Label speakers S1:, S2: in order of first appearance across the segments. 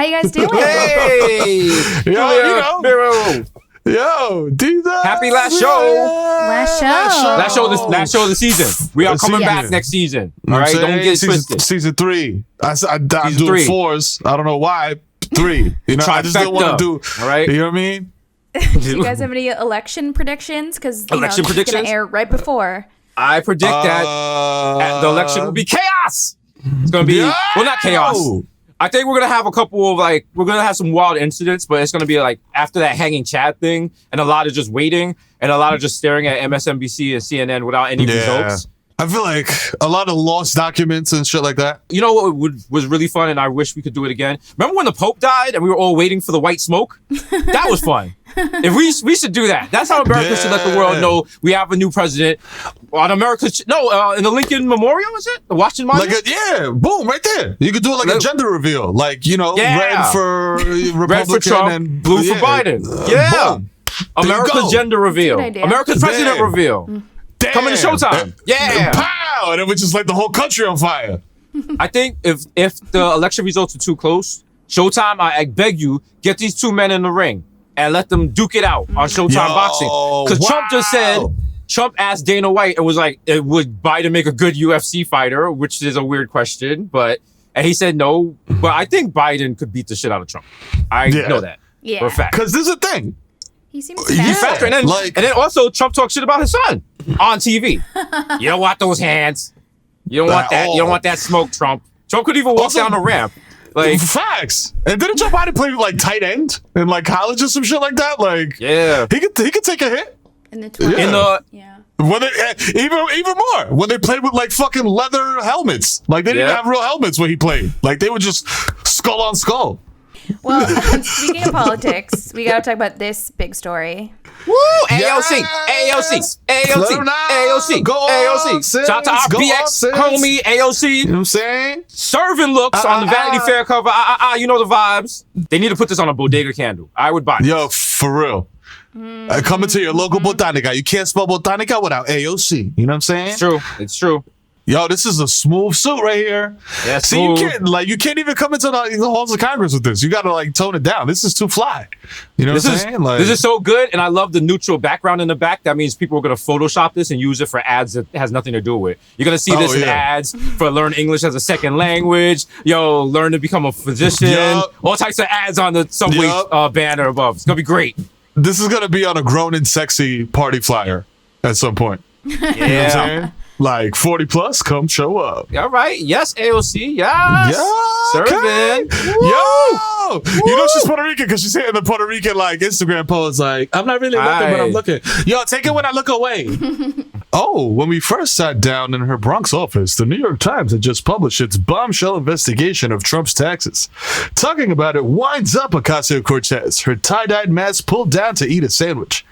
S1: How you guys doing?
S2: Hey,
S3: Yo,
S2: Miro.
S3: Yo, D-Dog.
S2: Happy last show.
S1: Last show.
S2: Last show of the season. We are coming back
S1: Yes.
S2: next season.
S3: You know
S2: All
S3: what
S2: right,
S3: I'm
S2: don't
S3: saying?
S2: get it twisted.
S3: Season 3. I'm doing
S2: three.
S3: 4s. I don't know why. 3. You know, I just didn't want to do.
S2: All right.
S3: You know what I mean?
S1: Do you guys have any election predictions? Because
S2: Election
S1: it's
S2: predictions?
S1: gonna air right before.
S2: I predict that the election will be chaos. It's gonna be well, not chaos. I think we're gonna have a couple of we're gonna have some wild incidents, but it's gonna be like after that hanging Chad thing, and a lot of just waiting, and a lot of just staring at MSNBC and CNN without any results.
S3: I feel like a lot of lost documents and shit like that.
S2: You know what was really fun, and I wish we could do it again? Remember when the Pope died and we were all waiting for the white smoke? That was fun. If we should do that. That's how America should let the world know we have a new president. On America's in the Lincoln Memorial, is it? The Washington Monument?
S3: Boom, right there. You could do it like a gender reveal. Like, red for Republican
S2: red for Trump,
S3: and
S2: blue for Biden. Yeah.
S3: Boom.
S2: America's gender reveal.
S1: Good idea.
S2: America's president
S3: Damn.
S2: reveal.
S3: Damn.
S2: Coming to Showtime. Yeah.
S3: Pow! And it would just light the whole country on fire.
S2: I think if the election results are too close, Showtime, I beg you, get these two men in the ring and let them duke it out on Showtime Boxing. Because Trump asked Dana White and was like, would Biden make a good UFC fighter? Which is a weird question, and he said no. But I think Biden could beat the shit out of Trump. I know that for a fact.
S3: Because this is a thing.
S1: He seems
S3: Yeah.
S1: fast.
S2: And then also Trump talks shit about his son on TV. You don't want those hands. You don't want that. You don't want that smoke, Trump. Trump could even walk down the ramp. Like
S3: Facts. And didn't Joe Biden play like tight end in like college or some shit like that? Like,
S2: yeah.
S3: he could take a hit.
S1: In the 20s.
S2: In the
S1: Yeah.
S3: When they, even more when they played with like fucking leather helmets. Like they didn't have real helmets when he played. Like they were just skull on skull.
S1: Well, speaking of politics, we gotta talk about this big story.
S2: Woo! AOC, AOC, AOC, AOC,
S3: Go on,
S2: AOC.
S3: sis.
S2: Shout out to our
S3: Go on,
S2: BX
S3: sis.
S2: homie AOC.
S3: You know what I'm saying?
S2: Serving looks on the Vanity Fair cover. You know the vibes. They need to put this on a bodega candle. I would buy it.
S3: Yo, for real. Coming to your local botanica. You can't spell botanica without AOC. You know what I'm saying?
S2: It's true. It's true.
S3: Yo, this is a smooth suit right here.
S2: Yeah,
S3: See,
S2: smooth.
S3: you can't even come into the halls of Congress with this. You got to like tone it down. This is too fly. You know what I'm saying? Like,
S2: This is so good, and I love the neutral background in the back. That means people are going to Photoshop this and use it for ads that has nothing to do with it. You're going to see this in ads for learn English as a second language. Yo, learn to become a physician.
S3: Yup.
S2: All types of ads on the subway banner above. It's going to be great.
S3: This is gonna be on a grown and sexy party flyer at some point. You know what I'm
S2: Yeah.
S3: saying? Like 40 plus, come show up.
S2: All right. Yes, AOC. Yes. Serving.
S3: Yo! You know she's Puerto Rican because she's hitting the Puerto Rican like Instagram post like, I'm not really looking, but I'm looking. Yo, take it when I look away. When we first sat down in her Bronx office, the New York Times had just published its bombshell investigation of Trump's taxes. Talking about it winds up Ocasio-Cortez, her tie-dyed mask pulled down to eat a sandwich.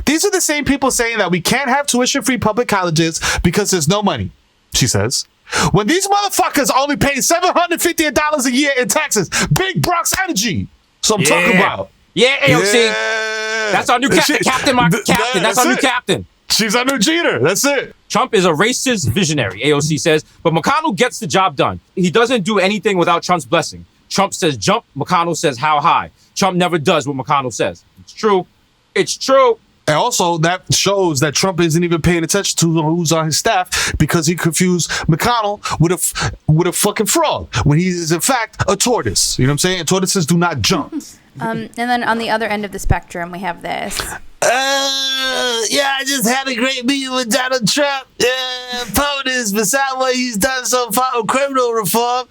S3: These are the same people saying that we can't have tuition-free public colleges because there's no money, she says. When these motherfuckers only pay $750 a year in taxes, big Bronx energy. So I'm talking about.
S2: Yeah, AOC.
S3: Yeah.
S2: That's our new captain. Captain. That's our new captain.
S3: She's our new Jeter. That's it.
S2: Trump is a racist visionary, AOC says, but McConnell gets the job done. He doesn't do anything without Trump's blessing. Trump says jump, McConnell says how high. Trump never does what McConnell says. It's true. It's true.
S3: And also, that shows that Trump isn't even paying attention to who's on his staff because he confused McConnell with a fucking frog when he is, in fact, a tortoise. You know what I'm saying? And tortoises do not jump.
S1: And then on the other end of the spectrum, we have this.
S3: I just had a great meeting with Donald Trump. POTUS, beside what he's done so far with criminal reform.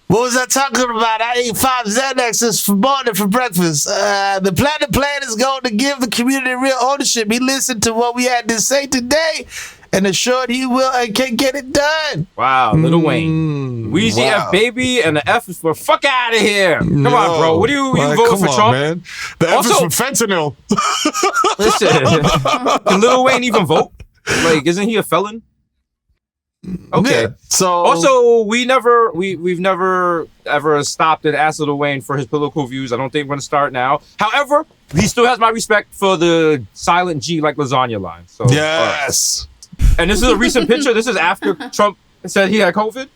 S3: What was I talking about? I ate 5 Xanaxes for morning for breakfast. The plan is going to give the community real ownership. He listened to what we had to say today and assured he will and can get it done.
S2: Wow, Lil Wayne. Weezy F baby, and the F is for fuck out of here. Come on, bro. What do you voting for Trump?
S3: Man. The F is for fentanyl.
S2: Listen, can Lil Wayne even vote? Like, isn't he a felon? Okay.
S3: Yeah, so
S2: also, we've never ever stopped and asked Lil Wayne for his political views. I don't think we're gonna start now. However, he still has my respect for the silent G like lasagna line. So
S3: yes.
S2: And this is a recent picture. This is after Trump said he had COVID.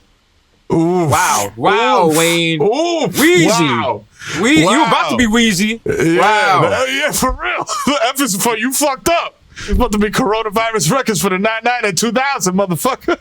S3: Oof.
S2: Wow,
S3: Oof.
S2: Wayne.
S3: Oof.
S2: Wheezy.
S3: Wow.
S2: You about to be wheezy.
S3: Yeah,
S2: Wow.
S3: yeah, for real. The emphasis for you fucked up. It's about to be coronavirus records for the 99 and 2000, motherfucker.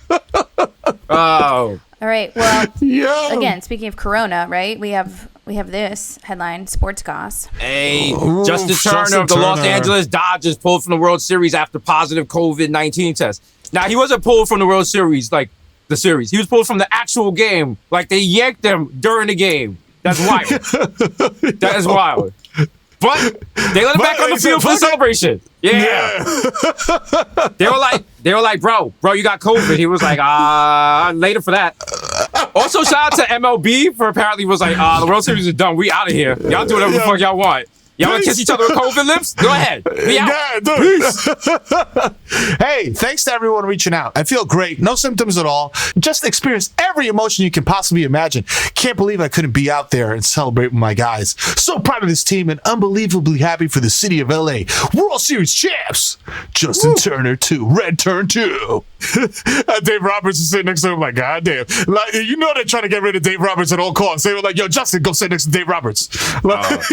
S2: Oh.
S1: All right. Well,
S3: Yeah.
S1: again, speaking of Corona, right? We have this headline: Sports Goss.
S2: Hey,
S3: Oof,
S2: Justin Turner
S3: Justin
S2: of the Los
S3: Turner.
S2: Angeles Dodgers pulled from the World Series after positive COVID-19 test. Now, he wasn't pulled from the World Series, like the series. He was pulled from the actual game. Like, they yanked him during the game. That's wild. That is wild. But they let him back on the field for the celebration. Yeah. They were like, bro, you got COVID. He was like, later for that. Also, shout out to MLB for apparently was like, the World Series is done. We out of here. Y'all do whatever the fuck y'all want. Y'all want to kiss each other with COVID lips? Go ahead. We out.
S3: Yeah, dude. Hey, thanks to everyone reaching out. I feel great. No symptoms at all. Just experienced every emotion you can possibly imagine. Can't believe I couldn't be out there and celebrate with my guys. So proud of this team and unbelievably happy for the city of LA. World Series champs. Justin Turner 2. Red Turn 2. Dave Roberts is sitting next to him like, God damn. Like, you know they're trying to get rid of Dave Roberts at all costs. They were like, yo, Justin, go sit next to Dave Roberts. Like,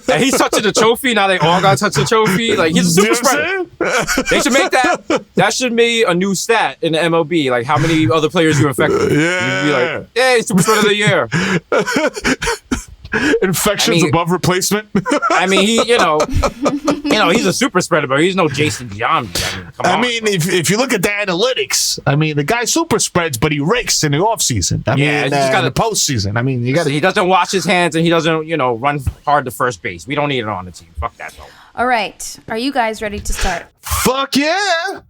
S2: And he's touching the trophy. Now they all got to touch the trophy. Like, he's a super spreader. They should make that. That should be a new stat in the MLB. Like, how many other players you infected.
S3: Yeah.
S2: You'd be like, hey, super spreader of the year.
S3: Infections above replacement.
S2: I mean, he's a super spreader, but he's no Jason Giambi. Come on.
S3: If you look at the analytics, the guy super spreads, but he rakes in the offseason.
S2: Yeah, he's got
S3: in the postseason. You got to.
S2: He doesn't wash his hands and he doesn't, run hard to first base. We don't need it on the team. Fuck that, though.
S1: All right. Are you guys ready to start?
S3: Fuck yeah.